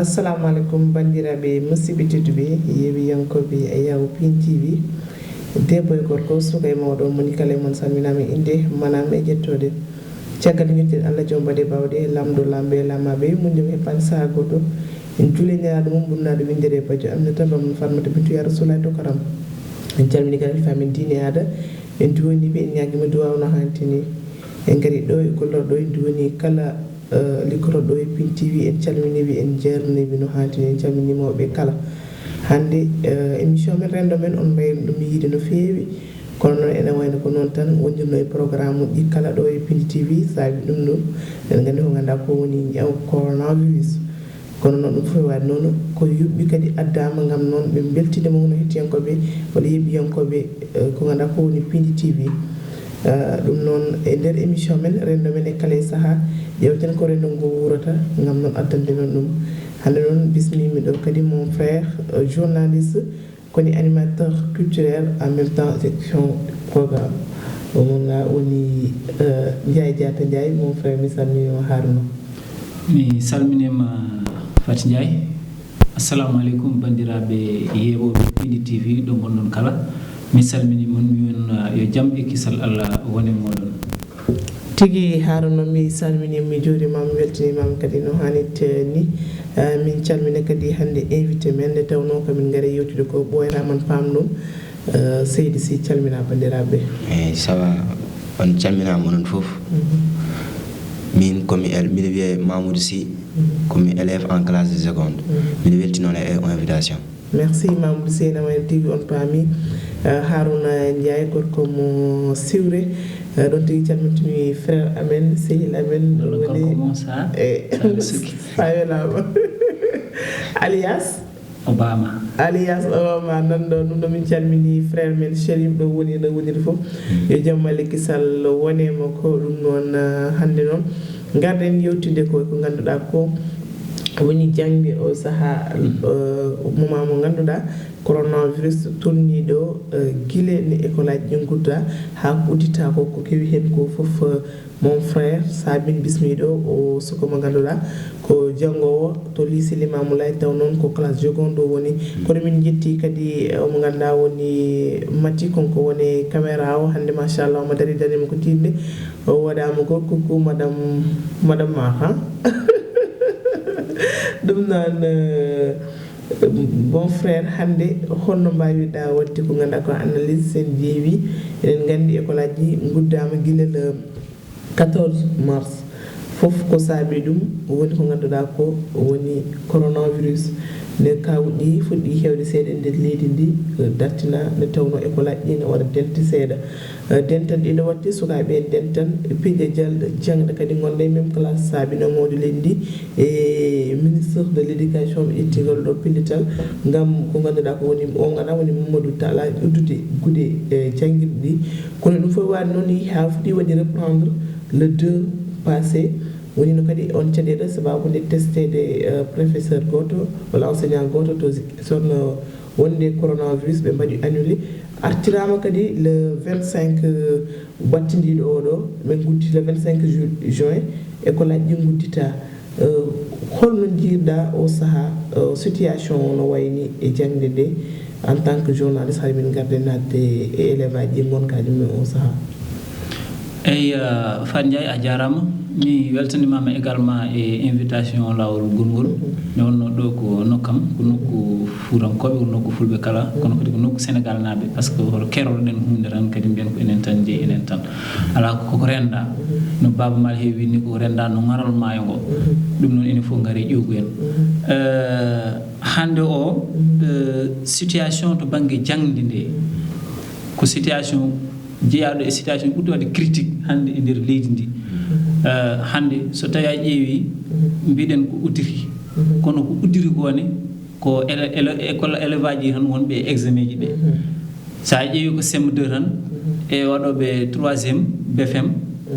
assalamu alaikum bandiraɓe musidɓe tedduɓe yeewiyankoɓe e Yawo Pin TV debbo e gorko suka e mawɗo moni kala e mon salminama inde manama e jettode caggal guirten Allah joom mbaɗe bawɗe lamdo lamɓe lamaɓe muñum e pan saha goɗɗo en juuliniraɗo mum ɓurnaɗo windere badio amnata bamno farmata bintu ya rasulullah to karam en calmini kala famin dine aada en duwoniɓe en ñaguima duwawno hantini en gari ɗo e gollorɗo en duwoni kala liggoroɗo e Pin TV en calminiɓe en jerniɓe no hantini en calminimoɓe kala hande émission men rendo men on mbayno ɗum yiide no feewi kono noon ene wayno ko noon tan wondirno e programme uji kala ɗo e Pin TV saabi ɗum ɗo eɗen gandi ko ganduɗa ko woni ñaw coronavirus kono noon ɗum fof waɗi noon ko yuɓɓi kadi addama gam noon ɓe beltidemo hono hettiyankoɓe walla yeeɓiyankoɓe ko ganduɗa ko woni Pin TV ɗum noon e nder émission men rendo men e kala e saaha ƴewten ko rendo ngo wurata gam noon addande men ɗum hande noon bismimi ɗo kadi mon frère journaliste koni animateur culturel en même temps section programme omon ga woni Ndiaye Diatta Ndiaye mon frère mi salminima Harouna mi salminima Faty Ndiaye assalamu aleykum bandiraɓe yeewoɓe Pin TV ɗo gonɗon kala mi salmini mon miwon yo jaam e kisal Allah woni moɗon tigi Harouna mi salminima mi juurimama mi weltanimama kadi no hannirte ni min calmina kadi hande invité men nde tawno komin gaari yewtude ko ɓoyraman pam ɗum Seydi Sy calmina bandiraɓe eyyi ça va on calminama onon foof min komi mbiɗa wiye Mamoudou Sy komi élève en classe de seconde mbiɗa weltinoon e invitation merci Mamoudou Sy ene wayno tigui on paami Harouna Ndiaye gorko mo siwre ɗon tigui calmintimi frère amen sehil amen woni sa welama alias Obama nanɗo ɗum ɗo min calmini frère men Chérif ɗo woni no woniri foof yo jaam Allah kisal wonemo ko ɗum noon hande noon garɗen yewtide ko ganduɗa ko woni jangde o saaha moment mo ganduɗa coronavirus tolniɗo guile ne école aji ɗi gudda ha ko uddita ko kewi hen ko foof mon frère sabin bismiɗo o suka mo ganduɗa ko jangowo to lycée Limamoulaye taw noon ko classe seconde o woni kono min jetti kadi omo ganduɗa woni Mati konko woni caméra o hande machallah omo dari danima ko tidde o waɗama ko coucou madame Mara ɗum noon bon frère hande holno mbawiɗa wadde ko ganduɗa ko analyse sen jeewi eɗen gandi école aji guddama guila le 14 mars fof ko saabi ɗum woni ko ganduɗa ko woni coronavirus nde kawɗi fuɗɗi hewde seeɗa e nder leydi ndi dartina nde tawno école aji ɗi ne waɗa dente seeɗa dental ɗiɗo watte sukaɓe en dental piiƴa jalɗo jangɗo kadi gonɗa e même classe saabino mawde leydi ndi e ministre de l' éducation ɓe ƴettigol ɗo pillital gam ko ganduɗa ko woni o gana woni Mamadou Talla uddude guuɗe jangguirɗe ɗi kono ɗum fof waɗi noon ha fuɗɗi waɗi reprendre le 2 passé woni no kadi on caɗeɗo sababude testede professeur goto walla enseignant goto to sonno wonde coronavirus ɓe mbaɗi annulé artirama kadi le 25 battidiɗo oɗo min guddi le 25 juin école aji ɗi guddita holno jiirɗa o saaha situation no wayni e jangde nde en tant que journaliste hay min garde nadde e élève aji ɗi gonkaji men o saaha eyyi Faty Ndiaye a jarama mi weltanimama également e invitation lawol gongol mi wonno ɗo ko nokkam ko nokku fuurankoɓe ko nokku fulɓe kala kono kadi ko nokku Sénégal naaɓe par ce que hoto keroɗen hunde tan kadi mbiyen ko enen tan jeeyi enen tan ala koko renda no Baba Mal heewi ni ko renda no ngaral maayo ngo ɗum noon enen fof gaari ƴewgu en hande o situation to banggue jangde nde ko situation jeeyaɗo e situation ɓurɗo wadde critique hande e nder leydi ndi hande so tawi a ƴeewi mbiɗen ko uddiri kono ko uddiri kone ko école élève aji tan wonɓe e examen ji ɓe sa ƴeewi ko CM2 tan e waɗoɓe 3e BFM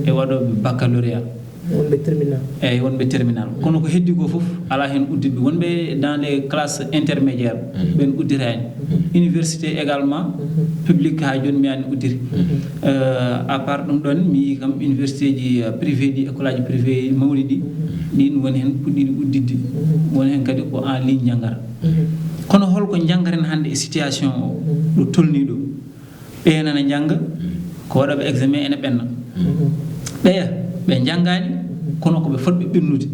e waɗoɓe baccalauréat wonɓe terminal eyi wonɓe terminal kono ko heddi ko fof ala hen udditɓe wonɓe dans les classes intermédiaires ɓen uddirani université également public ha joni mi ani uddiri à part ɗum ɗon mi yi kam université ji privé ɗi école aji privé mawɗi ɗi ɗin woni hen puɗɗiɗi uddidde woni hen kadi ko en ligne janggara kono holko janggaren hannde e situation o ɗo tolni ɗo ɓeenana jangga ko waɗaɓe examen ene ɓenna ɓeya ɓe janggani kono koɓe fotɓe ɓennude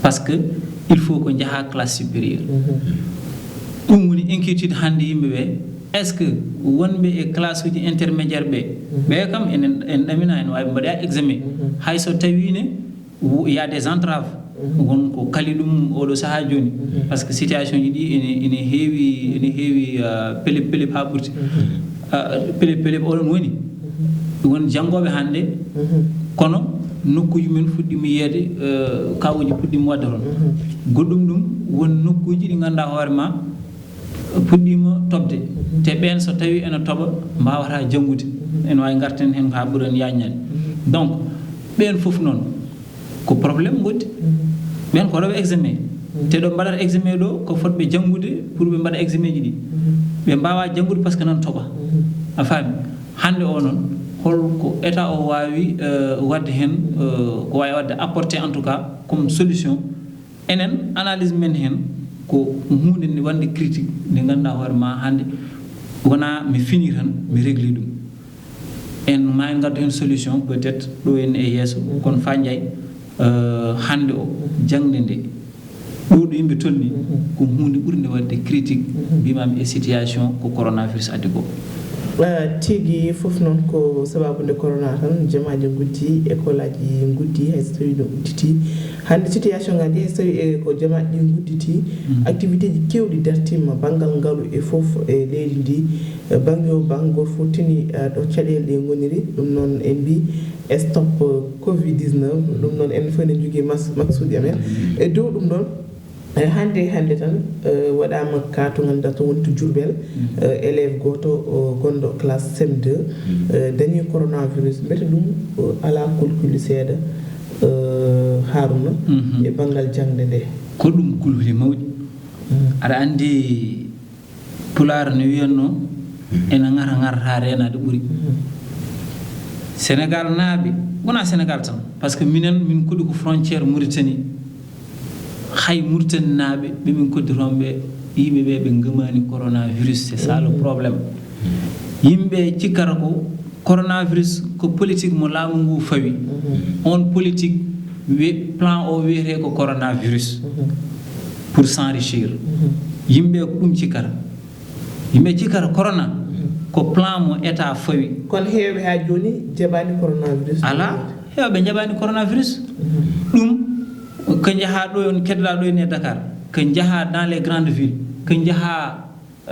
par ce que il faut ko jaaha classe supérieure ɗum woni inquiétude hannde yimɓeɓe est ce que wonɓe e classe uji intermédiaire ɓe kam en ɗamina en wawi mbaɗa examen hay so tawine y a des entraves wonko kali ɗum oɗo saaha joni par ce que situation ji ɗi ene heewi pelep pelep ha ɓurti pelep pelep oɗon woni won janggoɓe hannde kono nokkuji men fuɗɗima yiyede kawuji puɗɗima wadde toon goɗɗum ɗum won nokkuji ɗi ganduɗa hoore ma puɗɗima tobde te ɓen so tawi ene toɓa mbawata janggude ene wawi garten hen ha ɓuuran yaññade donc ɓen foof noon ko probléme goddi ɓen ko rewe examen te ɗo mbaɗata examen ɗo ko fotɓe janggude pour ɓe mbaɗa examen ji ɗi ɓe mbawa janggude par ce que nan toɓa a faami hande o noon holko état o wawi wadde hen ko wawi wadde apporté en tout cas comme solution enen analyse men hen ko hunde nde wande critique nde ganduɗa hoore ma hande wona mi fini tan mi régli ɗum en ma en gaddu hen solution peut être ɗo en e yesso kono fa jay hande o jangde nde ɗo ɗo yimɓe tolni ko hunde ɓurde wadde critique mbimami e situation ko coronavirus addi ko tigi fof noon ko sababude corona tan jamaji guddi école aji guddi hay so tawi no udditi hande situation ngaji hay so tawi ko jamaji ɗi gudditi activité ji kewɗi dartima banggal ngaalu e fof e leydi ndi banggue o banggue goto fof tini ɗo caɗele ɗe goniri ɗum noon en mbi stop covid 19 ɗum noon en fof ne jogui maksuji amen e dow ɗum ɗon hande tan waɗama ka to ganduɗa to woni to Diourbel élève goto gonɗo classe CM2 dañi coronavirus mbete ɗum ala kulkuli seeɗa Haruna e banggal jangde nde ko ɗum kulhuli mawɗi aɗa andi pular no wiyanno ena ngara renade ɓuuri Sénégal naaɓe wona Sénégal tan par ce que minen min koɗi ko frontiére Mauritanie hay Mauritanie naaɓe ɓe min kodditonɓe yimɓeɓe ɓe ngamani coronavirus c'est ça le problème yimɓe cikkata ko coronavirus ko politique mo laamu ngu fawi on politique plan o wiyete ko coronavirus pour s'enrichir yimɓe ko ɗum cikkata yimɓe cikkata corona ko plan mo état fawi kono heewɓe ha joni jaɓani coronavirus ala heewɓe jaɓani coronavirus ɗum ko jaha ɗo on keddoɗa ɗo e Dakar ko jaha dans les grandes villes ko jaha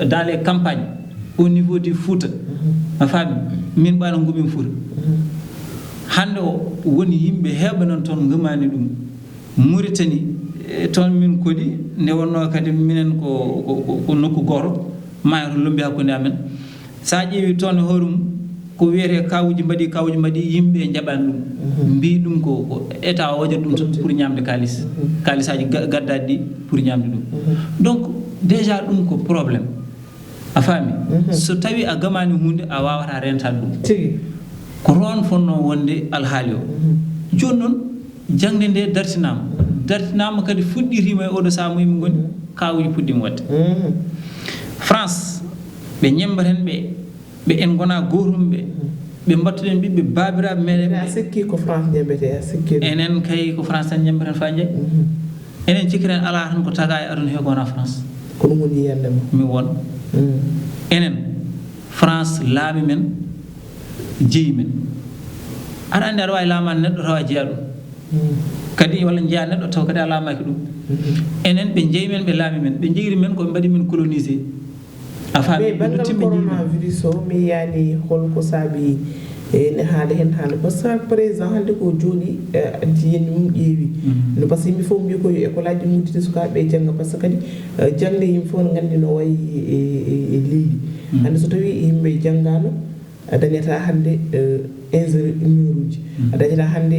dans les campagnes au niveau du Fouta a faami min ɓaano ngumin Fouta hande o woni yimɓe heewɓe noon toon ngamani ɗum Mauritanie toon min koɗi nde wonno kadi minen ko nokku goto maayo to lombi hakkude amen sa ƴeewi toon e hoore mum ko wiyete kawuji mbaɗi yimɓe jaɓani ɗum mbi ɗum ko état o waɗata ɗum pour ñamde kalisaji gaddaɗi ɗi pour ñamde ɗum donc déjà ɗum ko probléme a faami so tawi a gamani hunde a wawata rentade ɗum tigi ko toon fonno wonde alhaali o joni noon jangde nde dartinama kadi fuɗɗitima e oɗo saaha mo yimɓe goni kawuji puɗɗima wadde France ɓe ñembaten ɓe en gona gotum ɓe mbattuɗen ɓiɓɓe babiraɓe meɗen a sikki ko France ñembete a sikki enen kay ko France tan ñembaten fa jeeyi enen cikkiren ala tan ko taga e aduna he gona France ko ɗum woni yiyandema mi won enen France laami men jeeyi men aɗa andi aɗa wawi laamade neɗɗo tawa jeeya ɗum kadi walla jeeya neɗɗo taw kadi a laamaki ɗum enen ɓe jeeyi men ɓe laami men ɓe jeeyiri men koɓe mbaɗi men colonisé a faami banggal coronavirus o mi yani holko saabi ne haali hen hande par ce que président hande ko jooɗi addi yenni mum ƴeewi no par ce que yimɓe fof mbi ko yo école aji muddide sukaɓe jangga par ce que kadi jangde yimɓe fof ne gandi no wayi e leydi hande so tawi yimɓe janggano dañata hande ingénieur uji a dañata hannde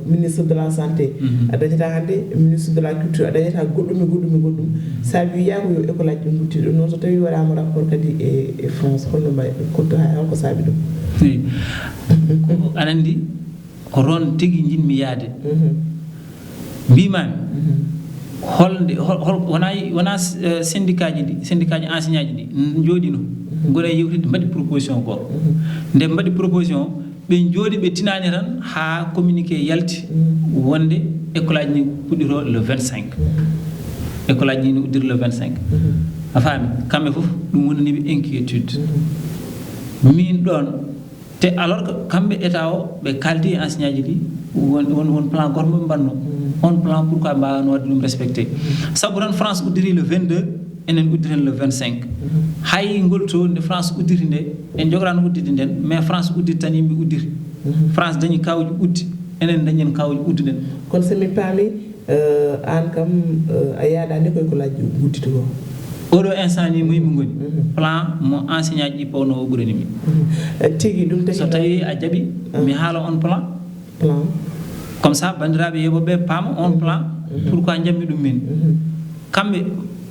ministre de la santé a dañata hannde ministre de la culture a dañata goɗɗum saabi wiyama yo école aji ɗi guttiɗo noon so tawi waɗama rapport kadi e France holno mbawi kotto holko saabi ɗum aɗa andi ko ron tigi jinmi yaade mbimami holde wona syndicat ji enseignant ji ɗi jooɗino gona yewtide mbaɗi proposition goto nde mbaɗi proposition ɓe jooɗi ɓe tinani tan ha communiqué yalti wonde école aji ni puɗɗito le 25 école aji ni uddiri le 25 a faami kamɓe fof ɗum wonaniɓe inquiétude min ɗon te alors que kamɓe état o ɓe kaldi e enseignant ji ɗi won plan goto moɓe mbanno on plan pourquoi mbawano wadde ɗum respecté sabu tan France uddiri le 22 enen uddiren le 25 hay ngol to nde France uddiri nde en jogorano uddide nden mais France uddiri tan yimɓe uddiri France dañi kawuji uddi enen dañen kawuji udduɗen kono somi paami an kam a yaaɗani koye ko laaji guddito ko oɗo instant ni moyɓe goni plan mo enseignant ji pawno o ɓurani min tigi ɗum tagi so tawi a jaaɓi mi haala on plan comme ça bandiraɓe yeɓoɓe paama on plan pourquoi jammi ɗum min kamɓe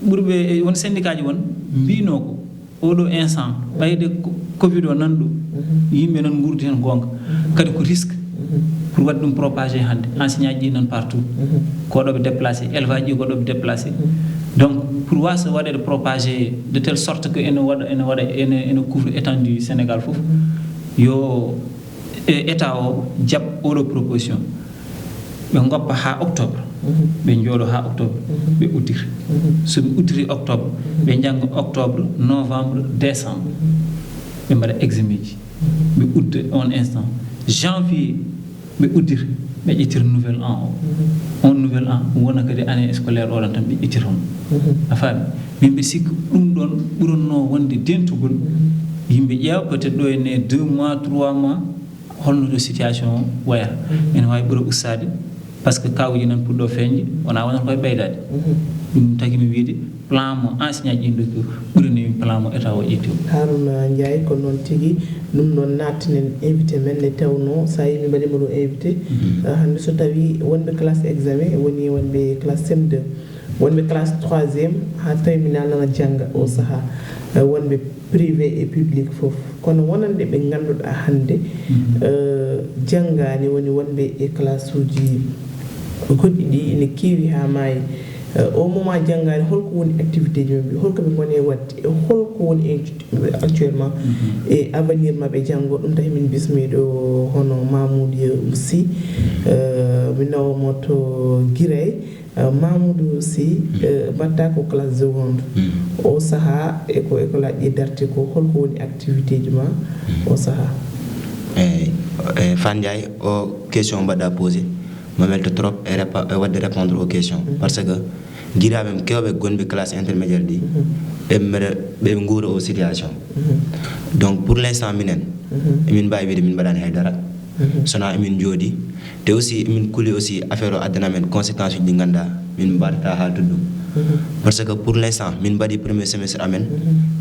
ɓurɓe won syndicat ji won mbino ko oɗo instant ɓayde covid o nan ɗo yimɓe nan gurdi hen gonga kadi ko risque pour wadde ɗum propagé hannde enseignant ji nan partout koɗoɓe déplacé élevage ji koɗoɓe déplacé donc pour wasa waɗede propagé de telle sorte que ene couvre étendue du Sénégal fof yo état o jaab oɗo proposition ɓe goppa ha octobre ɓe jooɗo ha octobre ɓe uddiri soɓe uddiri octobre ɓe jangga octobre novembre décembre ɓe mbaɗa examen ji ɓe udda on instant janvier ɓe uddiri ɓe ƴettira nouvel an o on nouvel an wona kadi année scolaire oɗon tan ɓe ƴettiron a faami min ɓe sikka ɗum ɗon ɓuranno wonde dentugol yimɓe ƴeewa peut être ɗo ene 2 mois 3 mois holno ɗo situation o wayata ene wawi ɓuura ustade par ce que kawuji nan puɗɗo feeñde wona wonata koye ɓeydade ɗum tagui mi wiide plan mo enseignant ji ɗo ɓuurani plan mo état o ƴetti o Harouna Ndiaye ko noon tigui ɗum noon nattinen invité men ne tawno sa yi mi mbaɗima ɗo invité hande so tawi wonɓe classe examen woni wonɓe classe CM2 wonɓe classe 3e ha terminal nana jangga o saaha wonɓe privé et public fof kono wonande ɓe ganduɗa hande janggani woni wonɓe e classe uji goɗɗi ɗi ene keewi ha maayi au moment janggani holko woni activité ji mabɓe holko ɓe goni wadde e holko woni actuellement e avenir mabɓe janggo ɗum tahi min bismiɗo hono Mamoudou Sy mi nawmo to Guiray Mamoudou Sy batta ko classe seconde o saaha eko école aji ɗi darti ko holko woni activité ji ma o saaha Fan Ndiaye o question mbaɗɗa posé ma welta trop e wadde répondre aux questions parce que guiraɓe kewɓe gonɓe classe intermédiaire ɗi ɓe guura o situation donc pour l'instant minen emin mbawi wiide min mbaɗani haydara sona emin jooɗi te aussi emin kuuli aussi affaire o addana men conséquence uji ɗi ganduɗa min mbaɗata haaltude ɗum parce que pour l'instant min mbaɗi premier semestre amen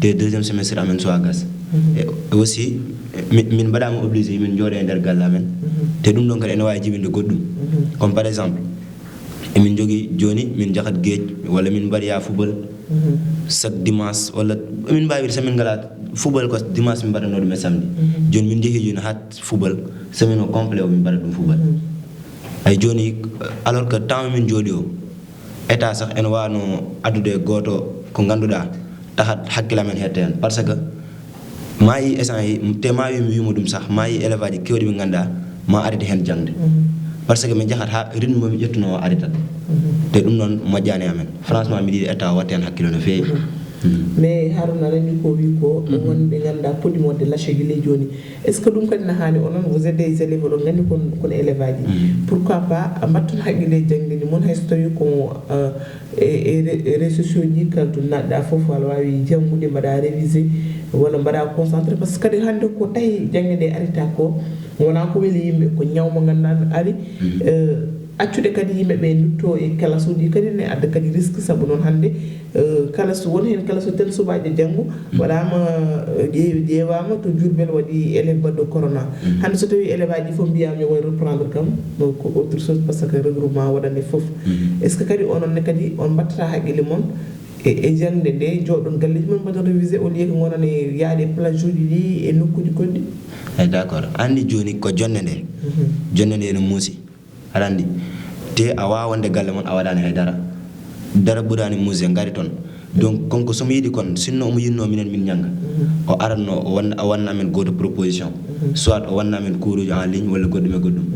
te deuxième semestre amen so gas et aussi min mbaɗama obligé min jooɗe e nder galle amen te ɗum ɗon kadi ene wawi jibinde goɗɗum comme par exemple emin jogui joni min jahat gueej walla min mbaɗoya football chaque dimanche walla min mbawi wiide somin ngala football ko dimanche min mbaɗano ɗum e samedi joni min jeehi joni ha football semaine o complet o min mbaɗa ɗum football ay joni alors que temps min jooɗi o état sax ene wano addude goto ko ganduɗa tahat hakkille amen hette hen parce que ma yi essence yi te ma wi mi wimo ɗum sax ma yi élevage ji kewɗi ɓe ganduɗa ma aride hen jangde par ce que min jahat ha rythme momi ƴettuno o aritat te ɗum noon moƴƴani amen franchement mi yiɗi état watte hen hakkille no feewi mais Harouna reni ko wi ko wonɓe ganduɗa poɗɗi modde lâché guiley joni est ce que ɗum kadi ne hani onon vous êtes des élèves oɗon gandi kono élevage ji pourquoi pas mbattun haqqille jangdini moon hayso tawi ko réseaux sociaux ji kaldu naɗɗa foof wala wawi janggude mbaɗa révisé walla mbaɗa concentré par ce que kadi hande ko tahi jangde nde arita ko wona ko weeli yimɓe ko ñawmo ganduɗa ari accude kadi yimɓe ɓe dutto e classe uji kadi ne adda kadi risque sabu noon hannde classe woni hen classe tel subajo janggo waɗama ƴeewama to Diourbel waɗi élève baɗɗo corona hannde so tawi élève aji fof mbiyama yo way reprendre kam ko autre chose par ce que regroupement waɗane foof est ce que kadi ononne kadi on mbattata haqqille moon e jangde nde jooɗon galleji mon mbaɗon révisé au lieu que gonon e yaade plage uji ɗi e nokkuji goɗɗi ay d'accord andi joni ko jonde nde no muusi aɗa andi te a wawa wonde galle mon a waɗani haydara dara ɓurani muuse ngari toon donc konko somo yiiɗi kon sinno omo yinno minen min ñanga o aranno o wanna amen goto proposition soit o wanna amen cours uji en ligne walla goɗɗum e goɗɗum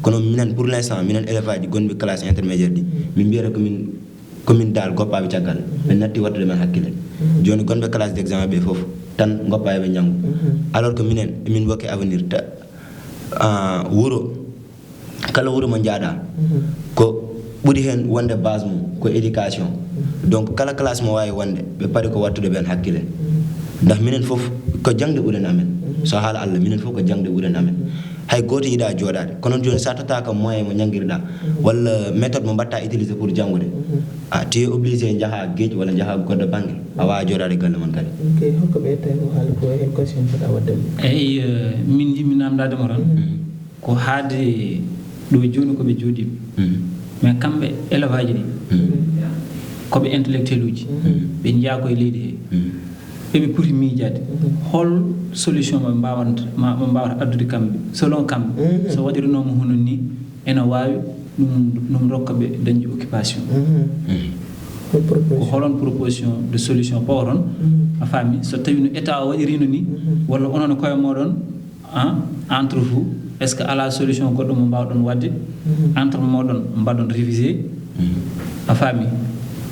kono minen pour l' instant minen élève aji gonɓe classe intermédiaire ɗi min mbiyata komin dal goppaɓe caggal ɓe natti wattude men hakkille joni gonɓe classe d' examen ɓe foof tan goppa eɓe janggo alors que minen emin wokke avenir ta wuuro kala wuuro mo jaaɗa ko ɓuri hen wonde base mum ko éducation donc kala classe mo wawi wonde ɓe paari ko wattude ɓen hakkille ndax minen foof ko jangde ɓuuren amen so haala Allah minen foof ko jangde ɓuuren amen hay goto yiiɗa jooɗade kono joni sa totaka moyen mo jangguirɗa walla méthode mo mbatta utiliser pour janggude a tu es obligé jaaha gueƴ walla jaaha goɗɗo banggue a wawa jooɗade galle mon kadi ok hokko ɓe tawi ko haali ko hen question fota waddemo eyyi min jimmi namdademo tan ko haade ɗo joni koɓe jooɗiɓe mais kamɓe élève aji ɗi koɓe intellectuel uji ɓe jiya koye leydi he eɓe poti miijade hol solution ɓe mbawata addude kamɓe selon kamɓe so waɗirinoma hono ni ene wawi ɗum rokka ɓe dañde occupation ko holon proposition de solution pawron a faami so tawi no état o waɗirino ni walla onon koye moɗon entre vous est ce que ala solution goɗɗo mo mbawɗon wadde entre moɗon mbaɗon révisé a faami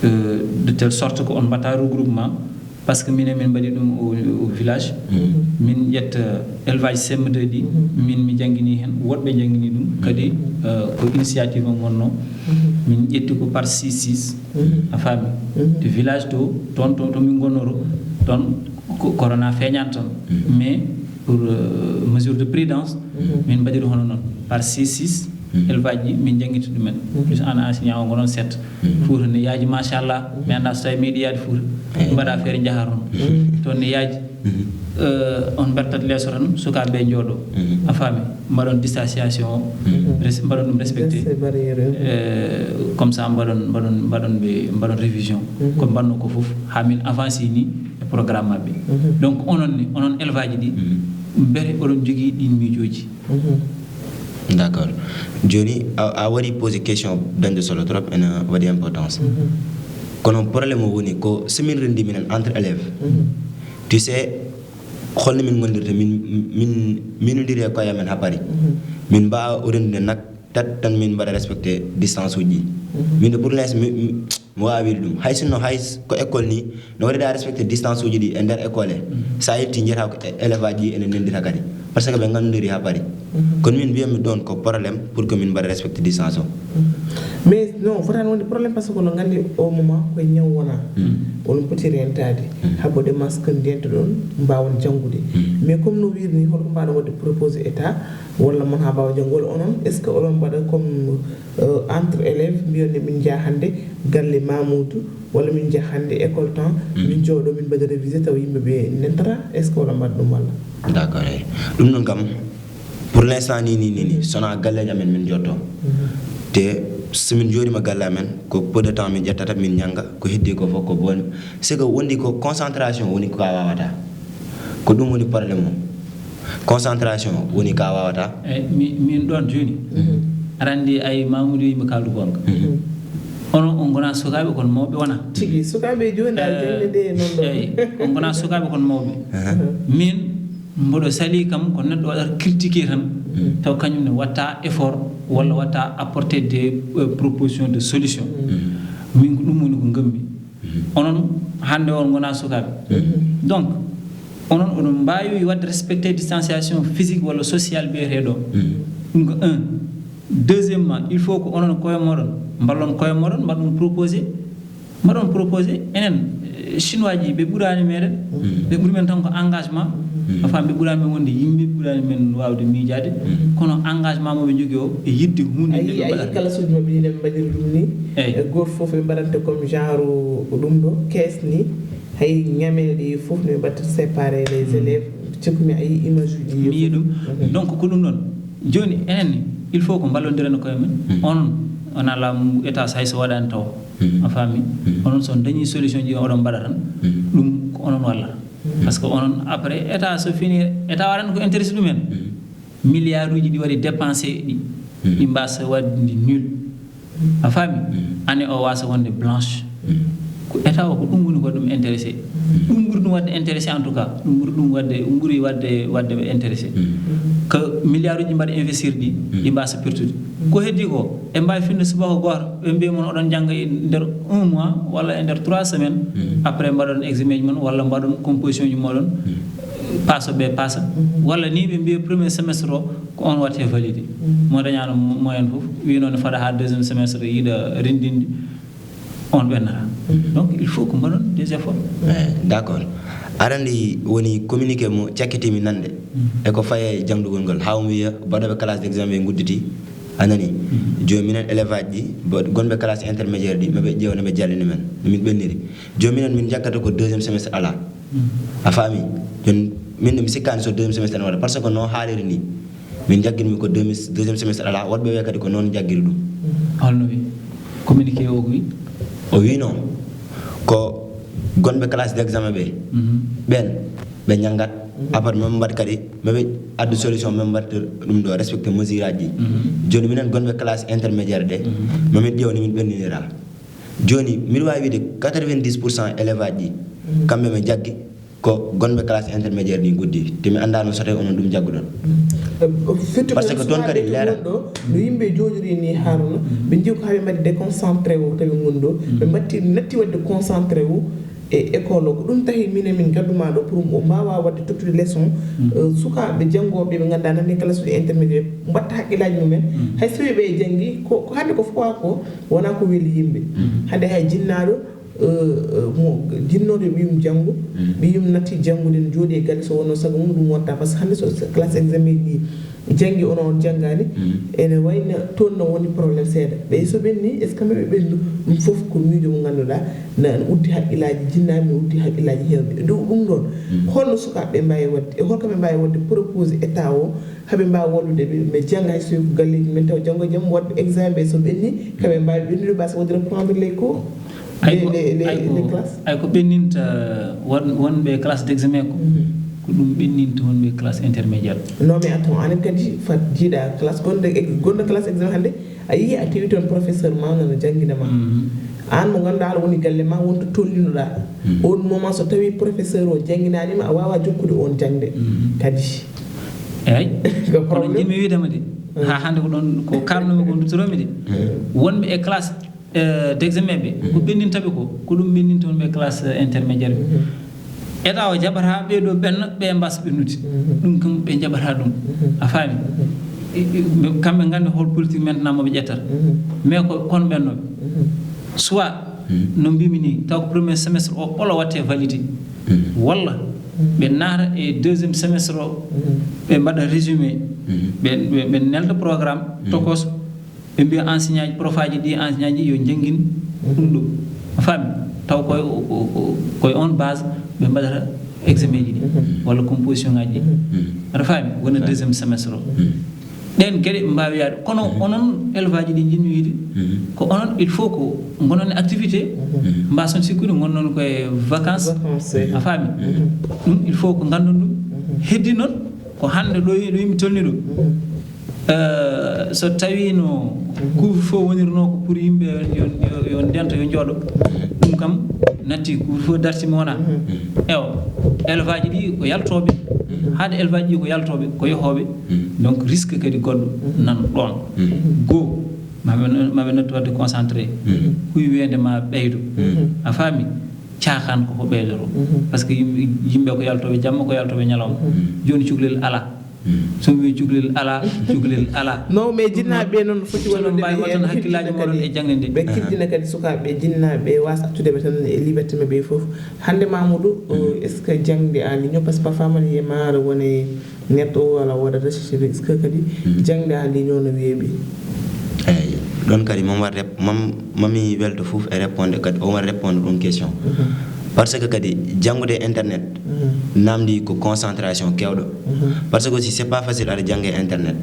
de telle sorte que on mbatta regroupement par ce que minen min mbaɗi ɗum au village min ƴetta élevage CM2 ɗi min mi jangguini hen woɗɓe jangguini ɗum kadi ko initiative o gonno min ƴetti ko par 6 a faami de village to min gonnoro toon corona feeñani toon mais pour mesure de prudence min mbaɗiri hono noon par 6 élevage ji min jangguita ɗumen plus an enseignant o gonon 7 Fouta ne yaaji machallah mi anda so tawi meeɗi yaade Fouta mbaɗa feere jahar on toon ne yaaji on mbattat leeso tan sukaɓe jooɗo a faami mbaɗon distanciation o mbaɗon ɗum respecté comme ça mbaɗon révision ko mbanno ko foof ha min avancé ni e programme mabɓe donc onon élevage ɗi beete oɗon jogui ɗin miijoji d'accord joni a waɗi posé question dañde solo trop ene waɗi importance kono probléme o woni ko somin rendi minen entre élèves tu sais holno min gondirta min minodiri e koye amen ha paari min mbawa rendude nak tat tan min mbaɗa respecté distance uji min de pour l'instant mi wawa wiide ɗum hay sinno hay ko école ni no waɗiɗa respecté distance uji ɗi e nder école e sa yetti jiyata ko élève aji ɗi ene nendira kadi par ce que ɓe gandodiri ha paari kono min mbiyami ɗon ko probléme pour que min mbaɗa respecté distance o mais non fotani wonde probléme par ce que no gandi au moment koye ñaw wona onon poti rentade haɓɓode masque ndenta ɗon mbawon janggude mais comme no wirni holko mbaɗa wadde proposé état walla mon ha mbawa janggo walla onon est ce que oɗon mbaɗa comme entre élèves mbiyonde min jaa hannde galle Mamoudou walla min jaa hannde école temps min jooɗo min mbaɗa révisé taw yimɓeɓe nentata est ce que oɗon mbaɗa ɗum walla d'accord eyi ɗum noon kam pour l' instant ni sona galleji amen min jotto te somin jooɗima galle amen ko peu de temps min ƴettata min ñanga ko heddi ko fof ko boni c'est que wondi ko concentration woni ko ka wawata ko ɗum woni probléme o concentration woni ka wawata min ɗon joni aɗa andi ay Mamoudou yimɓe kaldu gonga onon on gona sukaɓe kono mawɓe wona tigi sukaɓe joni dal jangde nde non ɗo eyi on gona sukaɓe kono mawɓe min mboɗo sali kam ko neɗɗo waɗata critiquer tan taw kañum ne watta effort walla watta apporter des propositions de solution min ko ɗum woni ko gammi onon hande on gona sukaɓe donc onon oɗon mbawi wadde respecté distanciation physique walla sociale biyeteɗo ɗum ko 1 deuxièmement il faut ko onon koye moɗon mballon koye moɗon mbaɗon proposé enen chinois ji ɓe ɓurani meɗen ɓe ɓuri men tan ko engagement afam ɓe ɓurani men wonde yimɓe ɓurani men wawde miijade kono engagement moɓe jogui o e yidde hunde nde ɓe ayi kala suuji mabɓe ni ɓe mbaɗiri ɗum ni goto foof ɓe mbaɗante comme genre ɗum ɗo caisse ni hay ñamele ɗi fof no ɓe mbatta séparé les élèves cikkumi ayi image uji mi yi ɗum donc ko ɗum ɗon joni enen il faut ko ballodiren koye men onon ona laamu état so hay so waɗani taw a faami onon son dañi solution ji oɗon mbaɗa tan ɗum ko onon walla par ce que onon après état so fini état waɗani ko intéressé ɗumen milliard uji ɗi waɗi dépensé ɗi mbasa wadde nul a faami année o wasa wonde blanche ko état o ko ɗum woni ko ɗum intéressé ɗum ɓuri ɗum wadde intéressé en tout cas ɗum ɓuri ɗum wadde ɗum ɓuri wadde intéressé que milliard uji mbaɗa investir ɗi mbasa pertude ko heddi ko e mbawi finde subaka goto ɓe mbiya mon oɗon jangga e nder 1 mois walla e nder 3 semaines après mbaɗon examen ji mon walla mbaɗon composition ji moɗon passe ɓe passe walla ni ɓe mbiya premier semestre o ko on watte validé mo dañano moyen fof wi noon faada ha deuxième semestre yiiɗa rendinde on ɓennata donc il faut ko mbaɗon des efforts d'accord arandi woni communiqué mo cakkitimi nande e ko faye jangdugol ngol haw wiya baɗoɓe classe d' examen gudditi anani joni minen élève aji ɗi gonɓe classe intermédiaire ɗi maɓe ƴeewa noɓe jallini men min ɓenniri joni minen min jakkata ko deuxiéme semestre ala a faami joni min mi sikkani so deuxiéme semestre ana waɗa par ce que no haaliri ni min jagguinmi ko deuxiéme semestre ala woɗɓe wiya kadi ko noon jagguiri ɗum holno wi communiqué o ko wi o wi noon ko gonɓe classe d' examen ɓe ɓen ɓe ñangat après même mbaɗ kadi maɓe addu solution même mbaɗta ɗum ɗo respecté mesure aji ɗi joni minen gonɓe classe intermédiaire ɗe mamin ƴeew ni min ɓenninira joni mbiɗa wawi wiide 90% élève aji ɗi kamɓe ɓe jaggi ko gonɓe classe intermédiaire ɗi guddi te mi andano so tawi onon ɗum jagguɗon par ce que toon kadi leera no yimɓe joɗiri ni haruna ɓe jiwi ko haɓe mbaɗi déconcentré o tawi gon ɗo ɓe mbatti natti wadde concentré o e école o ko ɗum tahi minen min gadduma ɗo pour o mbawa wadde tottude leçon sukaɓe janggoɓe ɓe ganduɗa nani classe uji intermédiaire mbatta haqqillaji mumen hay so ɓe janggi ko hande ko fofa ko wona ko weeli yimɓe hande hay jinnaɗo mo jinnoɗo ɓiyum janggo ɓiyum natti janggude ne jooɗi e galle so wonno saago mum ɗum wonta par ce que hande so classe examen ɗi janggi onon janggani ene wayno toon no woni probléme seeɗa ɓe so ɓenni est ce que maɓe ɓendu ɗum foof ko miijo mo ganduɗa ne uddi haqqillaji jinnaɓe ne uddi haqqillaji hewɓe ɗum ɗon holno sukaɓeɓe mbawi wadde e holkoɓe mbawi wadde propose état o haaɓe mbawa wallude ɓe jangga hay so galleji men taw janggo e jaam waɗɓe examen ɓe so ɓenni kaɓe mbawi ɓennude basa wadde reprendre les cours les classes ay ko ɓenninta wonɓe classe d' examen ko ko ɗum ɓenninta wonɓe classe intermédiaire non mais attends anen kadi fat jiiɗa classe gonɗo classe examen hannde a yii a tawi toon professeur mawno no jangguinama an mo ganduɗa aɗa woni galle ma wonto tollinoɗa on moment so tawi professeur o jangguinanima a wawa jokkude on jangde kadi eyyi kono jinmi wiidema de ha hande ko ɗon ko kalnumi ko dutoromi de wonɓe e classe d' examen ɓe ko ɓennintaɓe ko ɗum ɓenninta wonɓe classe intermédiaire ɓe état o jaɓata ɓeɗo ɓenno ɓe mbasa ɓennude ɗum kam ɓe jaɓata ɗum a faami kamɓe gandi hol politique maintenant moɓe ƴettata mais ko kon ɓennoɓe soit no mbimi ni taw ko premier semestre o ɓolo watte validé walla ɓe naata e deuxiéme semestre o ɓe mbaɗa résumé ɓe nelda programme tokos ɓe mbiya enseignant ji prof aji ɗi enseignant ji yo jangguin ɗum ɗo a faami taw koye on base ɓe mbaɗata examen ji ɗi walla composition ngaji ɗi aɗa faami wona deuxiéme semestre o ɗen gueɗe ɓe mbawi yaade kono onon élève aji ɗi jinmi wiide ko onon il faut ko gonon e activité mbason sikkude gonnon koye vacance a faami ɗum il faut ko gandon ɗum heddi noon ko hande ɗo yimɓe tolni ɗo so tawi no couvre-feu wonirno ko pour yimɓe yo ndento yo jooɗo ɗum kam natti couvre-feu dartima wona ewa élève aji ɗi ko yaltoɓe haade élève aji ɗi ko yaltoɓe ko yahoɓe donc risque kadi goɗɗo nan ɗon goo maɓe noddi wadde concentré huy wiyede ma ɓeydo a faami caakan koko ɓeydoro par ce que yimɓe ko yaltoɓe jamma ko yaltoɓe ñalawma joni cukalel ala so mi cukalel ala cukalel ala non mais jinnaɓe noon foti wonde tan hakkillaji moɗon e jangde nde ɓe kirdina kadi sukaɓe jinnaɓe wasa attude ɓe tan e liberté mabɓe fof hande Mamoudou est ce que jangde en ligne par ce que pa famani e maaro woni neɗɗo wala waɗa recherche est ce que kadi jangde en ligne o no weeɓi eyi ɗon kadi mami welto fof e répondre kadi o waɗa répondre ɗum question parce que kadi jangude internet namdi ko concentration kewɗo parce que aussi c'est pas facile aɗa jangge internet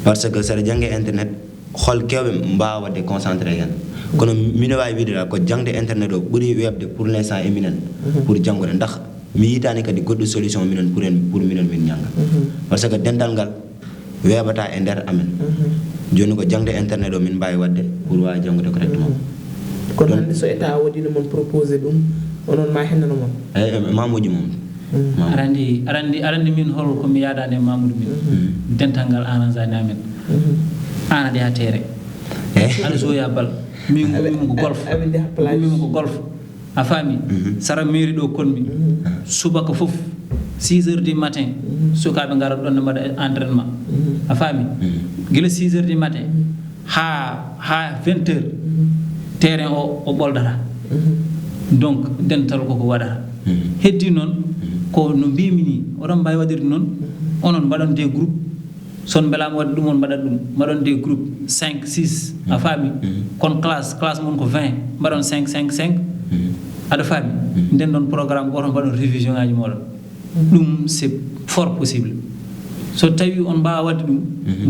parce que saɗa jangge internet hol kewɓe mbawa wadde concentré hen kono mino wawi widera ko jangde internet o ɓuuri webde pour l'instant e minen pour jangude ndax mi yitani kadi goɗɗo solution minen pour minen min jangga parce que dental ngal weɓata e nder amen joni ko jangde internet o min mbawi wadde pour wawi jangude correctement kono hande so état waɗino mon proposé ɗum onon ma hennano mon ma moƴƴi mom arandi min hol komi yaadani e Mamoudou min dental ngal arrangani amen an aɗa yaha teere aɗa soya bal min gummimo ko golf a faami sara mairie ɗo konmi subaka fof 6 heures du matin sukaɓe garat ɗon ne mbaɗa entraînement a faami gila 6 heures du matin ha 20 heures terrain o ɓoldata donc dental koko waɗata heddi noon ko no mbimi ni oɗon mbawi waɗirde noon onon mbaɗon des groupe son belama wadde ɗum on mbaɗat ɗum mbaɗon des groupe 5 6 a faami kono classe mon ko 20 mbaɗon 5 5 5 aɗa faami nden ɗon programme goto mbaɗon révision ngaji moɗon ɗum c'est fort possible so tawi on mbawa wadde ɗum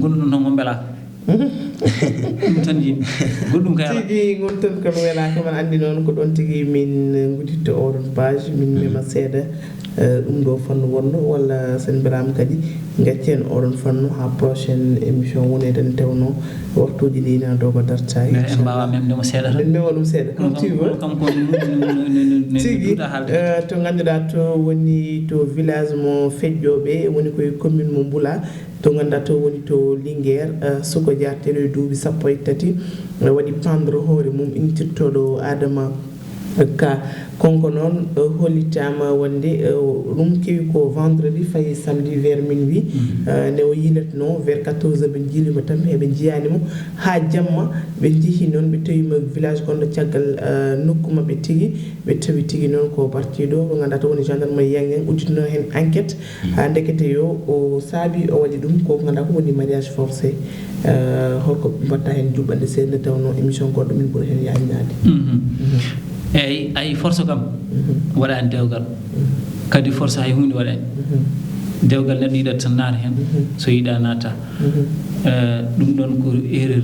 gonɗon tan ko belaka ɗum tan yimɓe goɗɗum kay ala tigi gon tan kono welaka man andi noon ko ɗon tigi min gudditto oɗon page min mema seeɗa ɗum ɗo fannu wonno walla sen mbelama kadi gaccen oɗon fannu ha prochaine émission woni tan tewno waktuji ɗi na dogo darta en mbawa memdemo seeɗa tan en mewa ɗum seeɗa comme tu veux kam ko tigi to ganduɗa to woni to village mo feƴƴoɓe woni koye commune mo Mbula to ganduɗa to woni to Linguére suko jarteɗo e duuɓi 13 waɗi pendre hoore mum intirtoɗo Adama ka konko noon hollitama wonde ɗum kewi ko vendredi fayi samedi vers minuit nde o yilatno vers 14 ɓe jiilima tan eɓe jiyanimo ha jamma ɓe jeehi noon ɓe tawima village gonɗo caggal nokku mabɓe tigui ɓe tawi tigui noon ko partiɗo ko ganduɗa to woni gendarmerie Yangen udditino hen enquête ha ndekete yo o saabi o waɗi ɗum ko ganduɗa ko woni mariage forcé holko mbatta hen juɓɓande seeɗa tawno émission goɗɗo min ɓuuri hen yañinade eyyi ay force kam waɗani dewgal kadi force hay hunde waɗani dewgal neɗɗo yiɗat tan naata hen so yiiɗa naata ɗum ɗon ko erreur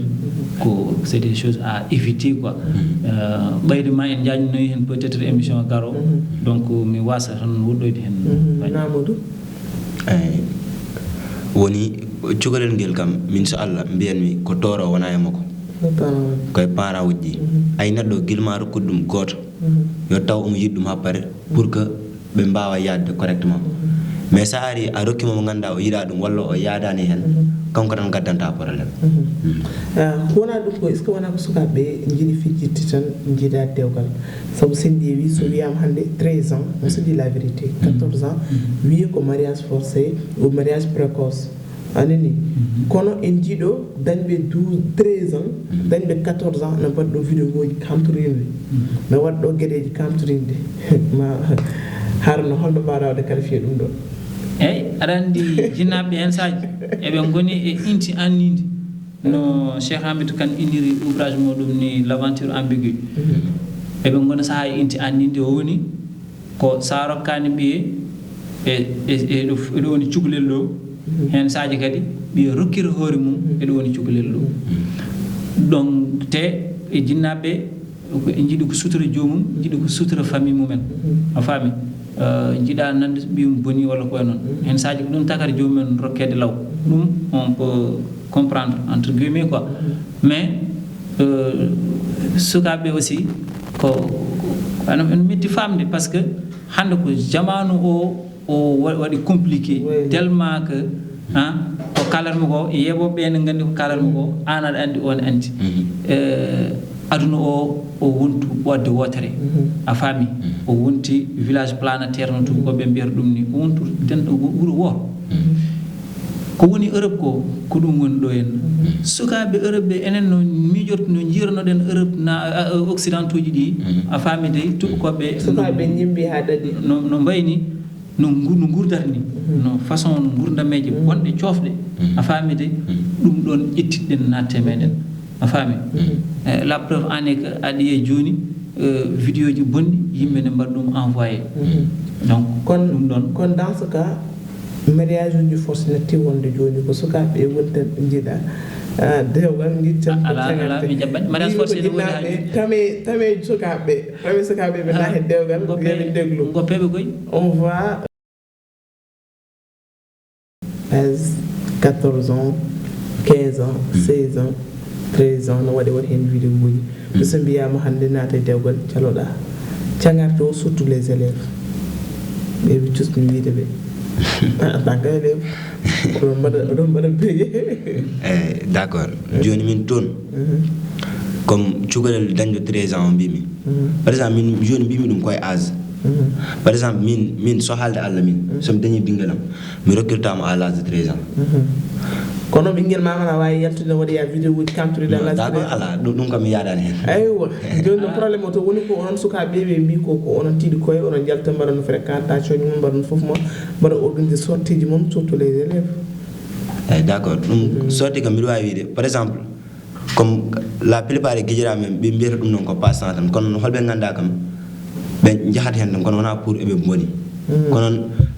ko c'est des choses à éviter quoi ɓayde ma en jañnoyi hen peut être émission garo donc mi wasa tan woɗɗoyde hen Mamadou eyi woni cukalel ngel kam min so Allah mbiyanmi ko toro wona e makko koye parent uji ay neɗɗo guilma rokkude ɗum goto yo taw omo yiɗi ɗum ha paare pour que ɓe mbawa yadde correctement mais sa ari a rokkimo mo ganduɗa o yiɗa ɗum walla o yaadani hen kanko tan gaddanta probléme wona ɗum ko est ce que wona ko sukaɓe jiiɗi fijjidde tan jiida dewgal saabu sen ƴeewi so wiyama hande 13 ans on se dit la vérité 14 ans wiye ko mariage forcé ou mariage précoce anani kono en jiiɗo dañɓe 13 ans dañɓe 14 ans no mbaɗɗo vidéo ngoji kamtorinde no waɗɗo gueɗeji kamtorinde ma harno holno mbawɗa qualifié ɗum ɗo eyyi aɗa andi jinnaɓe hen saji eɓe goni e inti annide no Cheikh Hamidou Kane iniri ouvrage muɗum ni l'aventure ambiguë eɓe gona saaha e inti annide o woni ko sa rokkani ɓiye eɗo woni cukalel ɗo hen saji kadi ɓiye rokkira hoore mum eɗo woni cukalel ɗo donc te e jinnaɓe jiiɗi ko sutura jomum jiiɗi ko sutura famille mumen a faami jiiɗa nande ɓiyum boni walla koye noon hen saji ko ɗum takata jomumen rokkede law ɗum on peut comprendre entre guillemets quoi mais sukaɓe aussi ko en metti famde par ce que hande ko jamanu o waɗi compliqué tellement que ko kalatmi ko yeɓoɓe ne gandi ko kalatmi ko an aɗa andi on andi aduna o wontu ɓodde wotere a faami o wonti village planétaire no tubakoɓe mbiyata ɗum ni o wontu wuuro woto ko woni Europe ko ɗum woni ɗo en sukaaɓe Europe ɓe enen no miijorto no jiirnoɗen Europe na occidentaux ji ɗi a faami dey tubakoɓe sukaaɓe ñimbi ha dadi no mbayni no gurdata ni no façon no gurdameje bonɗe coofɗe a faami dey ɗum ɗon ƴettiɗen natte meɗen a faami la preuve en est que aɗa yiye jooni vidéo ji bonɗi yimɓe ne mbaɗa ɗum envoyé donc ɗum ɗon kon dans ce cas mariage uji force natti wonde joni ko sukaɓe wontan jiiɗa dewgal gittan ala mi jaɓɓat mariage forcé ne woni tame sukaɓe ɓe nahe dewgal yeɓe deglu goppeɓe koy on voit 14 ans 15 ans 16 ans 13 ans no waɗi hen vidéo uji so mbiyama hande naata dewgal caloɗa cagarte o surtout les élèves ɓe cusni wiide ɓe en tant que élève oɗon mbaɗa beeye d'accord joni min toon comme cukalel dañɗo 13 ans o mbimi par exemple min joni mbimi ɗum koye âge par exemple min so haalde Allah min somi dañi ɓinguelam mi rokkirtama à l'âge de 13 ans kono ɓinguel mama na wawi yaltude waɗoya vidéo uji kamtude à l'âge d'accord ala ɗum kam mi yaɗani hen aywa joni probléme o to woni ko onon sukaɓe ɓe mbi ko onon tiiɗi koye onon jalta mbaɗa no fréquentation ji mum mbaɗa no foof mo mbaɗa organiser sortie ji mum surtout les élèves d'accord ɗum sortie kam mbiɗa wawi wiide par exemple comme la plupart e guiƴiraɓe men ɓe mbiyata ɗum noon ko passe temps tan kono holɓe ganduɗa kam ɓe jahat hen tan kono wona pour eɓe boni kono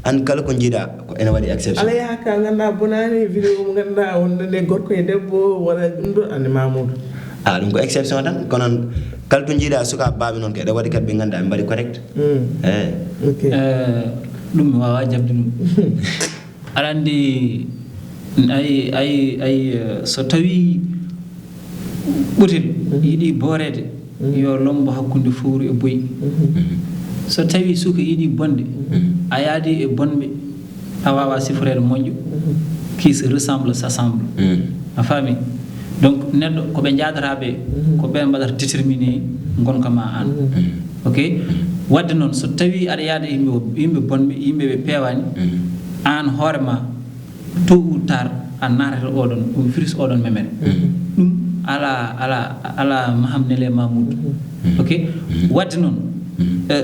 an kala ko jiiɗa ko ene waɗi exception ala yaka ganduɗa bonani vidéo mo ganduɗa wonde gorko e debbo wona ɗum ɗo ande Mamoudou ɗum ko exception tan kono kala to jiiɗa suka baaɓe noon kadi waɗi kadi ɓe ganduɗa ɓe mbaɗi correct ɗum mi wawa jabde ɗum aɗa andi ay so tawi ɓotel yiiɗi boorede yo lombo hakkude fowru e boyi so tawi suka yiiɗi bonde a yaadi e bonɓe a wawa sifrede moƴƴo qui se ressemble s'assemble a faami donc neɗɗo koɓe jadataɓe ko ɓen mbaɗata déterminé gonka ma an ok wadde noon so tawi aɗa yaada yimɓe bonɓe yimɓe ɓe pewani an hoorema tôt ou tard a natata oɗon ɗum firis oɗon memere ɗum ala mahamnele Mamoudou ok wadde noon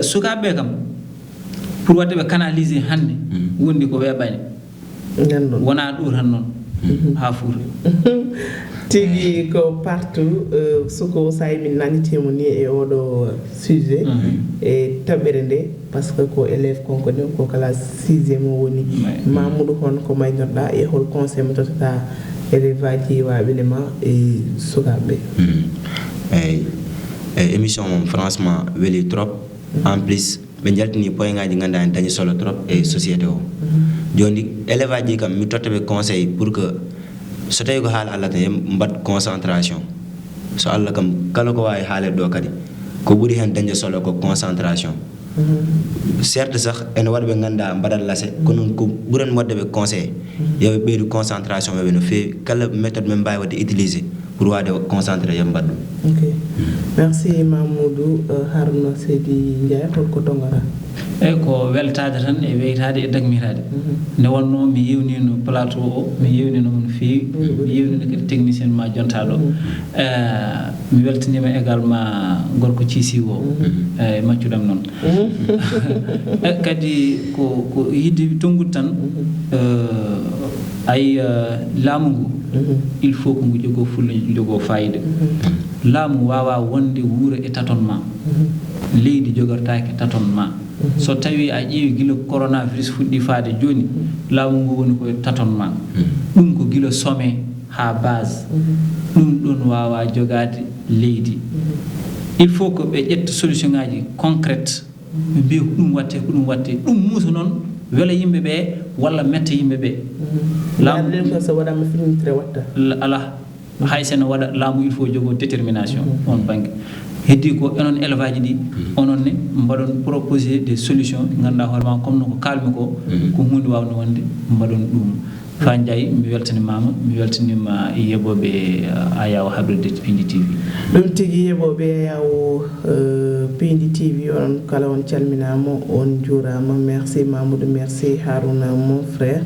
sukaɓe kam pour wadde ɓe canaliser hande wondi ko weeɓani wona ɗo tan noon ha fuuta tigi ko partout soko sa min nanitimo ni e oɗo sujet e taɓɓere nde par ce que ko élève konko ni ko kala 6e o woni Mamoudou hon ko maynorɗa e hol conseil mo totata élève aji waɓene ma e sukaɓe émission mom franchement weeli trop en plus ɓe jaltini point ngaji ganduɗa en dañi solo trop e société o joni élève aji kam mi tottaɓe conseil pour que so tawi ko haala Allah tan mbat concentration so Allah kam kala ko wawi haalede ɗo kadi ko ɓuuri hen dañde solo ko concentration certes sax ene waɗa ɓe ganduɗa mbaɗat lase kono ko ɓuuran waddeɓe conseil yoɓe ɓeydu concentration maɓe no fewi kala méthode men mbawi wadde utilisé pour wade concentré yoɓe mbaɗ ɗum ok merci Mamoudou Harouna Seydi Ndiaye holko tongata eyyi ko weltade tan e weytade e dagmirade nde wonno mi yewnino plateau o mi yewninomo no fewi mi yewnino kadi technicien ma jontaɗo mi weltanima également gorko ciisi o e maccuɗam noon kadi ko yidde tongude tan ay laamu ngu il faut ko ngu jogo fulla jogo fayida laamu wawa wonde wuuro e tâtonnement leydi jogortaki tâtonnement so tawi a ƴeewi gila coronavirus fuɗɗi faade joni laamu ngu woni koye tâtonnement ɗum ko gila sommet ha base ɗum ɗon wawa jogade leydi il faut que ɓe ƴetta solution ngaji concrète ɓe mbiya ko ɗum watte ko ɗum watte ɗum muusa noon wela yimɓe ɓe walla metta yimɓe ɓe laamu so waɗama filmitre watta ala hay sene waɗa laamu il faut jogo détermination on banggue heddi ko enon élevage ɗi onon ne mbaɗon proposer des solutions ganduɗa hoorema comme no ko kalmi ko ko hunde wawno wonde mbaɗon ɗum Fanjay mi weltanimama mi weltanima yeboɓe ayaw habride Pindi TV ɗum tigi yeɓoɓe yawo Pindi TV on kala on calminama on juurama merci Mamoudou merci Harouna mon frère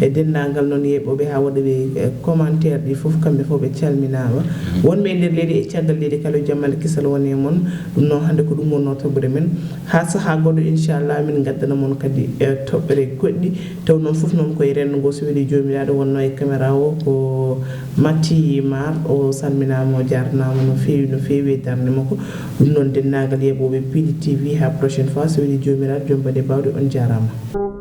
e dendagal noon yeɓoɓe ha waɗa ɓe commentaire ɗi foof kamɓe fof ɓe calminama wonɓe nder leydi e caggal leydi kala jammal kisal woni e moon ɗum noon hannde ko ɗum wonno toɓɓere men ha saaha goɗɗo inchallah min gaddana moon kadi toɓɓere goɗɗi taw noon foof noon koye renndo ngo so weeli jomiraɗo wonno e caméra o ko Matti Mar o salminama o jarnama no feewi e darde makko ɗum noon dennagal yeɓoɓe Pindi TV ha prochaine fois so weeli jomiraɗo joom bade bawɗe on jarama